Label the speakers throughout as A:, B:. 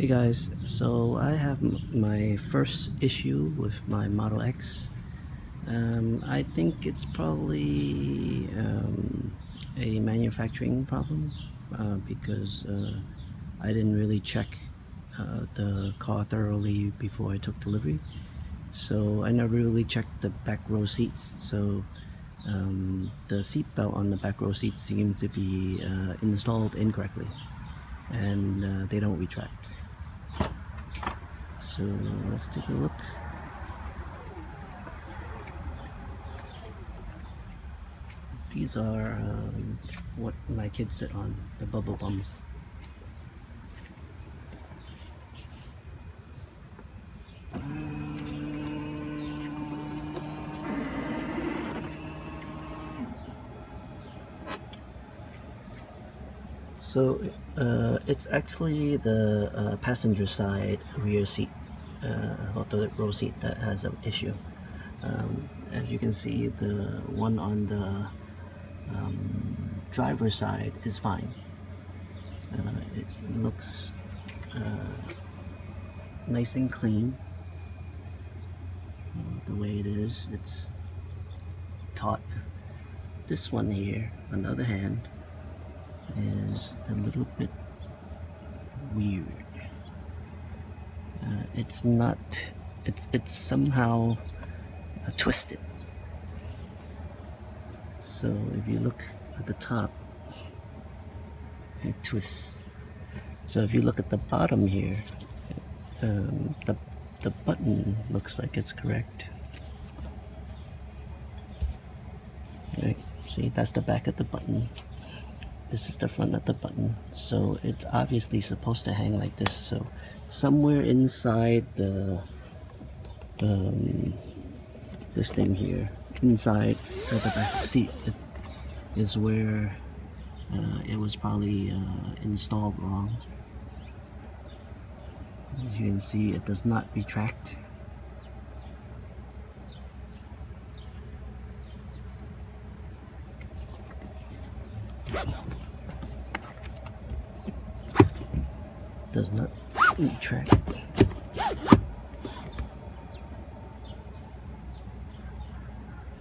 A: Hey guys, so I have my first issue with my Model X. I think it's probably a manufacturing problem because I didn't really check the car thoroughly before I took delivery. So I never really checked the back row seats. So the seat belt on the back row seats seem to be installed incorrectly, and they don't retract. So let's take a look. These are what my kids sit on, the bubble bums. So it's actually the passenger side rear seat, or the row seat, that has an issue. As you can see, the one on the driver's side is fine. It looks nice and clean the way it is. It's taut. This one here, on the other hand, is a little bit weird. It's not. It's somehow twisted. So if you look at the top, it twists. So if you look at the bottom here, the button looks like it's correct. Right. See, that's the back of the button. This is the front of the button. So it's obviously supposed to hang like this. So somewhere inside the this thing here, inside the back seat, is where it was probably installed wrong. As you can see, it does not retract. Does not retract.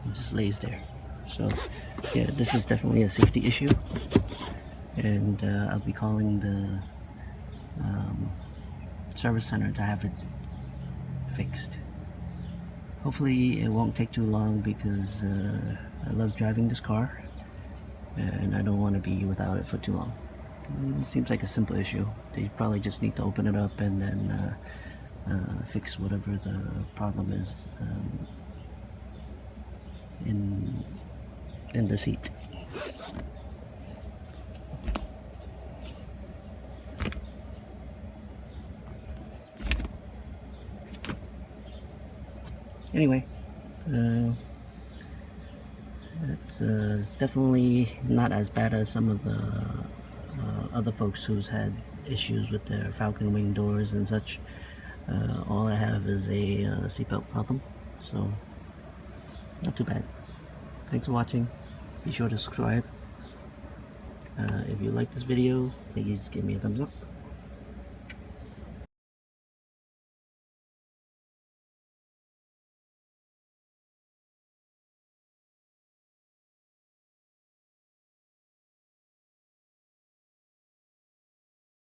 A: It just lays there. So yeah, this is definitely a safety issue, and I'll be calling the service center to have it fixed. Hopefully it won't take too long because I love driving this car and I don't want to be without it for too long. It seems like a simple issue. They probably just need to open it up and then fix whatever the problem is in the seat. Anyway, it's definitely not as bad as some of the other folks who's had issues with their Falcon Wing doors and such. All I have is a seatbelt problem, so not too bad. Thanks for watching. Be sure to subscribe. If you like this video, please give me a thumbs up.